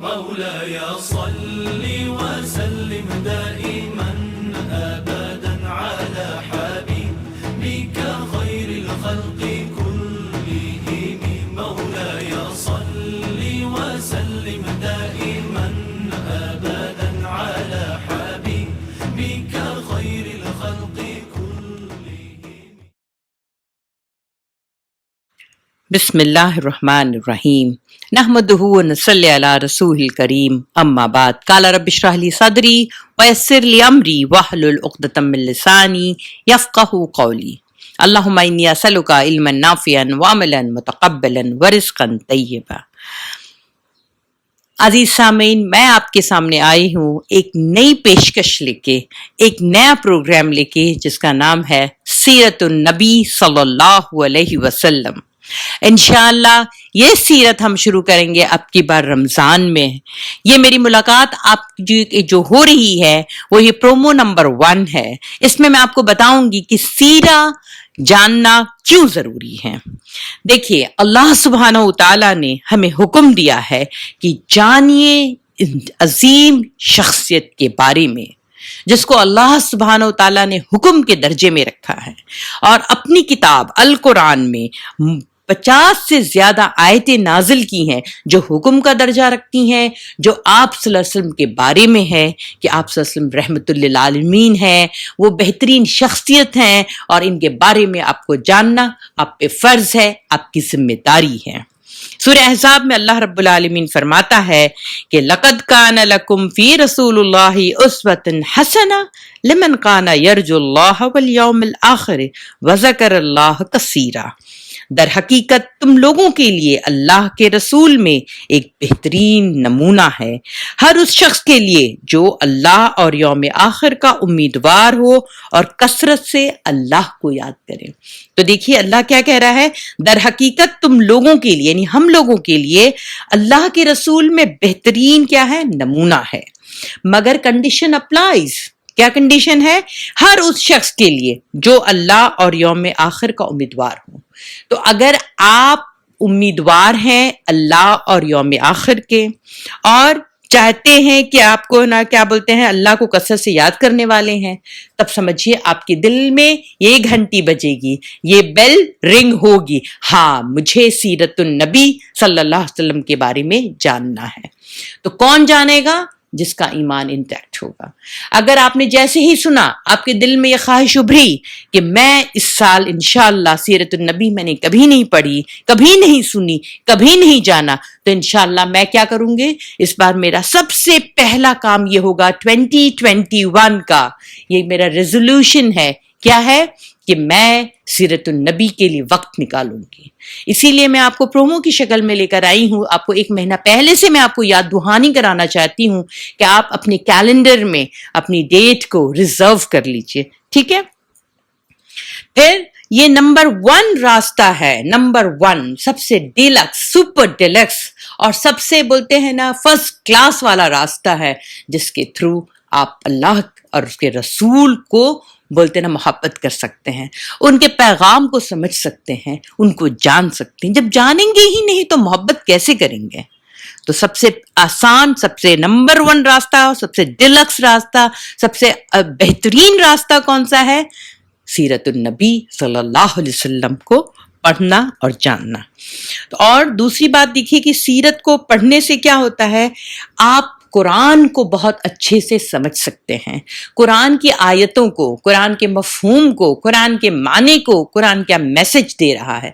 مولاي صل وسلم دائما أبدا على حبيبك خير الخلق كلهم مولاي صل وسلم دائما أبدا على حبيبك خير الخلق كلهم. بسم اللہ الرحمن الرحیم نحمدہ ونصلی علی رسول الکریم اما بعد قال رب اشرح لی صدری ویسر لی امری واحلل عقدۃ من لسانی یفقهوا قولی اللہم انی اسألک علما نافعا وعملا متقبلا ورزقا طیبا. عزیز سامعین، میں آپ کے سامنے آئی ہوں ایک نئی پیشکش لے کے، ایک نیا پروگرام لے کے جس کا نام ہے سیرت النبی صلی اللہ علیہ وسلم. انشاءاللہ یہ سیرت ہم شروع کریں گے اب کی بار رمضان میں. یہ میری ملاقات آپ جو ہو رہی ہے وہ یہ پرومو نمبر 1 ہے. اس میں آپ کو بتاؤں گی کہ سیرہ جاننا کیوں ضروری ہے. دیکھیے، اللہ سبحانہ و تعالیٰ نے ہمیں حکم دیا ہے کہ جانیے عظیم شخصیت کے بارے میں، جس کو اللہ سبحانہ و تعالیٰ نے حکم کے درجے میں رکھا ہے، اور اپنی کتاب القرآن میں 50 سے زیادہ آیتیں نازل کی ہیں جو حکم کا درجہ رکھتی ہیں، جو آپ صلی اللہ علیہ وسلم کے بارے میں ہے کہ آپ صلی اللہ علیہ وسلم رحمت للعالمین ہیں، وہ بہترین شخصیت ہیں، اور ان کے بارے میں آپ کو جاننا آپ پہ فرض ہے، آپ کی ذمہ داری ہے. سورہ احزاب میں اللہ رب العالمین فرماتا ہے کہ لَقَدْ كَانَ لَكُمْ فِي رَسُولِ اللَّهِ أُسْوَةٌ حَسَنَةٌ لِمَنْ كَانَ يَرْجُو اللَّهَ وَالْيَوْمَ الْآخِرَ وَذَكَرَ اللَّهَ كَثِيرًا. در حقیقت تم لوگوں کے لیے اللہ کے رسول میں ایک بہترین نمونہ ہے، ہر اس شخص کے لیے جو اللہ اور یوم آخر کا امیدوار ہو اور کثرت سے اللہ کو یاد کرے. تو دیکھیے اللہ کیا کہہ رہا ہے، در حقیقت تم لوگوں کے لیے، یعنی ہم لوگوں کے لیے اللہ کے رسول میں بہترین کیا ہے، نمونہ ہے. مگر کنڈیشن اپلائز. کیا کنڈیشن ہے؟ ہر اس شخص کے لیے جو اللہ اور یوم آخر کا امیدوار ہو. تو اگر آپ امیدوار ہیں اللہ اور یوم آخر کے، اور چاہتے ہیں کہ آپ کو کیا بولتے ہیں، اللہ کو کثرت سے یاد کرنے والے ہیں، تب سمجھیے آپ کے دل میں یہ گھنٹی بجے گی، یہ بیل رنگ ہوگی، ہاں مجھے سیرت النبی صلی اللہ علیہ وسلم کے بارے میں جاننا ہے. تو کون جانے گا؟ جس کا ایمان انٹیکٹ ہوگا. اگر آپ نے جیسے ہی سنا آپ کے دل میں یہ خواہش ابھری کہ میں اس سال انشاءاللہ سیرت النبی میں نے کبھی نہیں پڑھی، کبھی نہیں سنی، کبھی نہیں جانا، تو انشاءاللہ میں کیا کروں گی، اس بار میرا سب سے پہلا کام یہ ہوگا 2021 کا، یہ میرا ریزولوشن ہے. کیا ہے؟ کہ میں سیرت النبی کے لیے وقت نکالوں گی. اسی لیے میں آپ کو پرومو کی شکل میں لے کر آئی ہوں. آپ کو ایک مہینہ پہلے سے میں آپ کو یاد دہانی کرانا چاہتی ہوں کہ آپ اپنے کیلنڈر میں اپنی ڈیٹ کو ریزرو کر لیجئے. ٹھیک ہے؟ پھر یہ نمبر 1 راستہ ہے، نمبر 1 سب سے ڈیلکس، سپر ڈیلکس، اور سب سے بولتے ہیں نا فرسٹ کلاس والا راستہ ہے، جس کے تھرو آپ اللہ اور اس کے رسول کو بولتے نا محبت کر سکتے ہیں، ان کے پیغام کو سمجھ سکتے ہیں، ان کو جان سکتے ہیں. جب جانیں گے ہی نہیں تو محبت کیسے کریں گے؟ تو سب سے آسان، سب سے نمبر 1 راستہ، سب سے ڈیلکس راستہ، سب سے بہترین راستہ کون سا ہے؟ سیرت النبی صلی اللہ علیہ وسلم کو پڑھنا اور جاننا. اور دوسری بات دیکھیے کہ سیرت کو پڑھنے سے کیا ہوتا ہے، آپ قرآن کو بہت اچھے سے سمجھ سکتے ہیں، قرآن کی آیتوں کو، قرآن کے مفہوم کو، قرآن کے معنی کو، قرآن کیا میسج دے رہا ہے،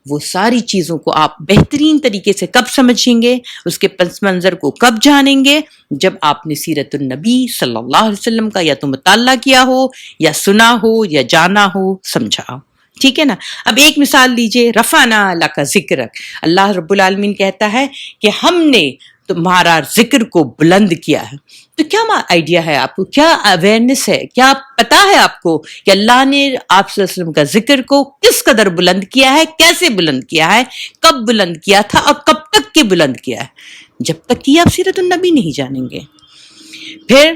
وہ ساری چیزوں کو آپ بہترین طریقے سے کب سمجھیں گے، اس کے پس منظر کو کب جانیں گے، جب آپ نے سیرت النبی صلی اللہ علیہ وسلم کا یا تو مطالعہ کیا ہو، یا سنا ہو، یا جانا ہو، سمجھا ہو. ٹھیک ہے نا؟ اب ایک مثال لیجئے، رفعنا لک ذکرک. اللہ رب العالمین کہتا ہے کہ ہم نے تمہارا ذکر کو بلند کیا ہے. تو کیا آئیڈیا ہے آپ کو، کیا اویئرنیس ہے، کیا پتا ہے آپ کو کہ اللہ نے آپ صلی اللہ علیہ وسلم کا ذکر کو کس قدر بلند کیا ہے، کیسے بلند کیا ہے، کب بلند کیا تھا، اور کب تک کے بلند کیا ہے؟ جب تک کہ آپ سیرت النبی نہیں جانیں گے. پھر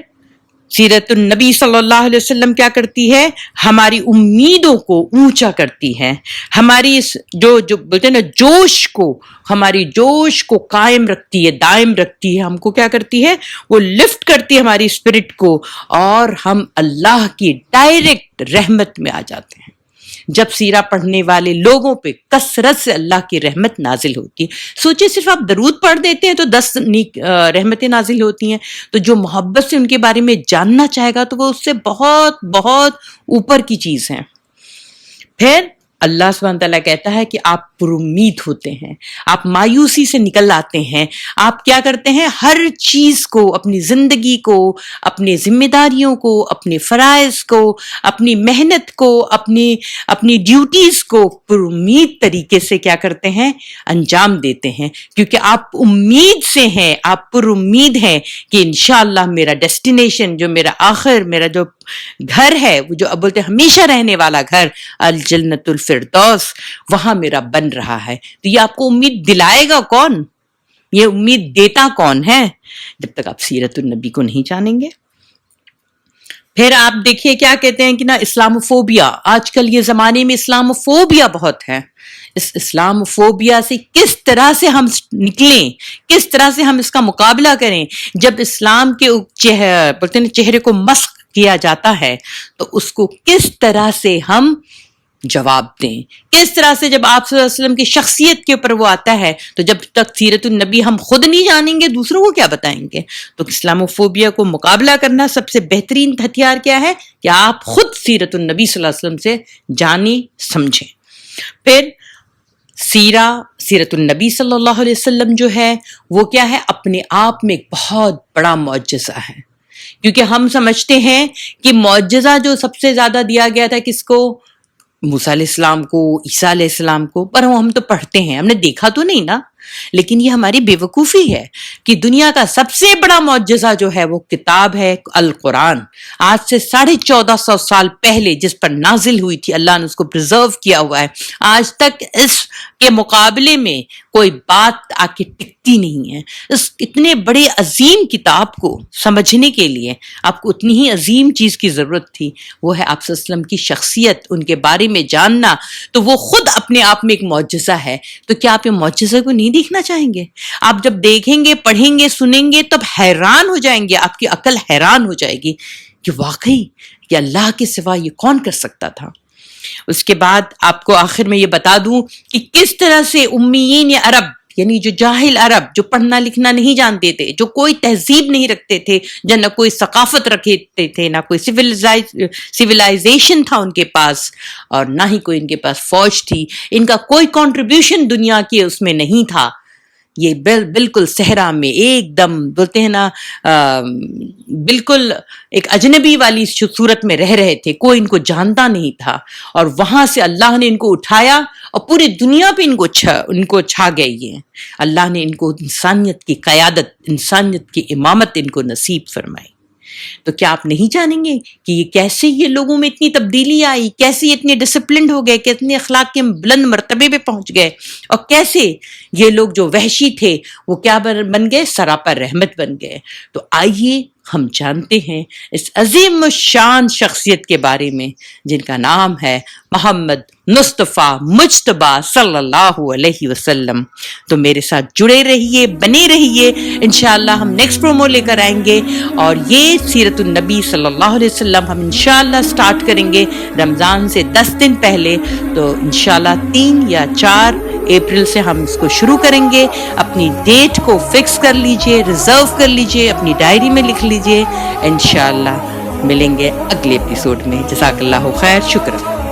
سیرت النبی صلی اللہ علیہ وسلم کیا کرتی ہے؟ ہماری امیدوں کو اونچا کرتی ہے، ہماری اس جو بولتے ہیں نا جوش کو، ہماری جوش کو قائم رکھتی ہے، دائم رکھتی ہے، ہم کو کیا کرتی ہے؟ وہ لفٹ کرتی ہے ہماری اسپرٹ کو، اور ہم اللہ کی ڈائریکٹ رحمت میں آ جاتے ہیں۔ جب سیرہ پڑھنے والے لوگوں پہ کثرت سے اللہ کی رحمت نازل ہوتی ہے، سوچیں صرف آپ درود پڑھ دیتے ہیں تو 10 رحمتیں نازل ہوتی ہیں، تو جو محبت سے ان کے بارے میں جاننا چاہے گا تو وہ اس سے بہت بہت اوپر کی چیز ہے۔ پھر اللہ سبحانہ تعالیٰ کہتا ہے کہ آپ پر امید ہوتے ہیں، آپ مایوسی سے نکل آتے ہیں، آپ کیا کرتے ہیں؟ ہر چیز کو، اپنی زندگی کو، اپنی ذمہ داریوں کو، اپنے فرائض کو، اپنی محنت کو، اپنی ڈیوٹیز کو پر امید طریقے سے کیا کرتے ہیں؟ انجام دیتے ہیں، کیونکہ آپ امید سے ہیں، آپ پر امید ہیں کہ انشاءاللہ میرا ڈیسٹینیشن، جو میرا آخر، میرا جو گھر ہے، وہ جو بولتے ہمیشہ رہنے والا گھر الجنت الفردوس، وہاں میرا بن رہا ہے۔ تو یہ آپ کو امید دلائے گا کون؟ یہ امید دیتا کون ہے؟ جب تک آپ سیرت النبی کو نہیں جانیں گے۔ پھر آپ دیکھیے کیا کہتے ہیں کہ نا اسلاموفوبیا، آج کل یہ زمانے میں اسلاموفوبیا بہت ہے۔ اس اسلاموفوبیا سے کس طرح سے ہم نکلیں، کس طرح سے ہم اس کا مقابلہ کریں؟ جب اسلام کے بولتے ہیں چہرے کو مسخ کیا جاتا ہے تو اس کو کس طرح سے ہم جواب دیں، کس طرح سے جب آپ صلی اللہ علیہ وسلم کی شخصیت کے اوپر وہ آتا ہے تو جب تک سیرت النبی ہم خود نہیں جانیں گے دوسروں کو کیا بتائیں گے؟ تو اسلاموفوبیا کو مقابلہ کرنا سب سے بہترین ہتھیار کیا ہے کہ آپ خود سیرت النبی صلی اللہ علیہ وسلم سے جانیں سمجھیں۔ پھر سیرت النبی صلی اللہ علیہ وسلم جو ہے وہ کیا ہے؟ اپنے آپ میں ایک بہت بڑا معجزہ ہے، کیونکہ ہم سمجھتے ہیں کہ معجزہ جو سب سے زیادہ دیا گیا تھا کس کو؟ موسیٰ علیہ السلام کو، عیسیٰ علیہ السلام کو، پر ہم تو پڑھتے ہیں، ہم نے دیکھا تو نہیں نا۔ لیکن یہ ہماری بے وقوفی ہے کہ دنیا کا سب سے بڑا معجزہ جو ہے وہ کتاب ہے القرآن، آج سے 1450 سال پہلے جس پر نازل ہوئی تھی، اللہ نے اس کو پرزرو کیا ہوا ہے۔ آج تک اس کے مقابلے میں کوئی بات آ کے ٹکتی نہیں ہے۔ اس اتنے بڑے عظیم کتاب کو سمجھنے کے لیے آپ کو اتنی ہی عظیم چیز کی ضرورت تھی، وہ ہے آپ صلی اللہ علیہ وسلم کی شخصیت، ان کے بارے میں جاننا۔ تو وہ خود اپنے آپ میں ایک معجزہ ہے۔ تو کیا آپ یہ معجزہ کو نہیں دیکھنا چاہیں گے؟ آپ جب دیکھیں گے، پڑھیں گے، سنیں گے تب حیران ہو جائیں گے، آپ کی عقل حیران ہو جائے گی کہ واقعی کہ اللہ کے سوا یہ کون کر سکتا تھا۔ اس کے بعد آپ کو آخر میں یہ بتا دوں کہ کس طرح سے امیین عرب، یعنی جو جاہل عرب، جو پڑھنا لکھنا نہیں جانتے تھے، جو کوئی تہذیب نہیں رکھتے تھے، جو نہ کوئی ثقافت رکھتے تھے، نہ کوئی سویلائزیشن تھا ان کے پاس، اور نہ ہی کوئی ان کے پاس فوج تھی، ان کا کوئی کنٹریبیوشن دنیا کی اس میں نہیں تھا، یہ بالکل صحرا میں ایک دم بولتے ہیں نا بالکل ایک اجنبی والی صورت میں رہ رہے تھے، کوئی ان کو جانتا نہیں تھا، اور وہاں سے اللہ نے ان کو اٹھایا اور پوری دنیا پہ ان کو چھا گئے۔ یہ اللہ نے ان کو انسانیت کی قیادت، انسانیت کی امامت ان کو نصیب فرمائی۔ تو کیا آپ نہیں جانیں گے کہ یہ کیسے یہ لوگوں میں اتنی تبدیلی آئی، کیسے اتنے ڈسپلنڈ ہو گئے، کتنے اخلاق کے بلند مرتبے پہ پہنچ گئے، اور کیسے یہ لوگ جو وحشی تھے وہ کیا بن گئے؟ سراپا رحمت بن گئے۔ تو آئیے ہم جانتے ہیں اس عظیم الشان شخصیت کے بارے میں جن کا نام ہے محمد مصطفیٰ مجتبیٰ صلی اللہ علیہ وسلم۔ تو میرے ساتھ جڑے رہیے، بنے رہیے، انشاءاللہ ہم نیکسٹ پرومو لے کر آئیں گے، اور یہ سیرت النبی صلی اللہ علیہ وسلم ہم انشاءاللہ سٹارٹ کریں گے رمضان سے 10 دن پہلے۔ تو انشاءاللہ 3 یا 4 اپریل سے ہم اس کو شروع کریں گے۔ اپنی ڈیٹ کو فکس کر لیجئے، ریزرو کر لیجئے، اپنی ڈائری میں لکھ لیجئے۔ انشاءاللہ ملیں گے اگلے ایپیسوڈ میں۔ جزاک اللہ خیر، شکریہ۔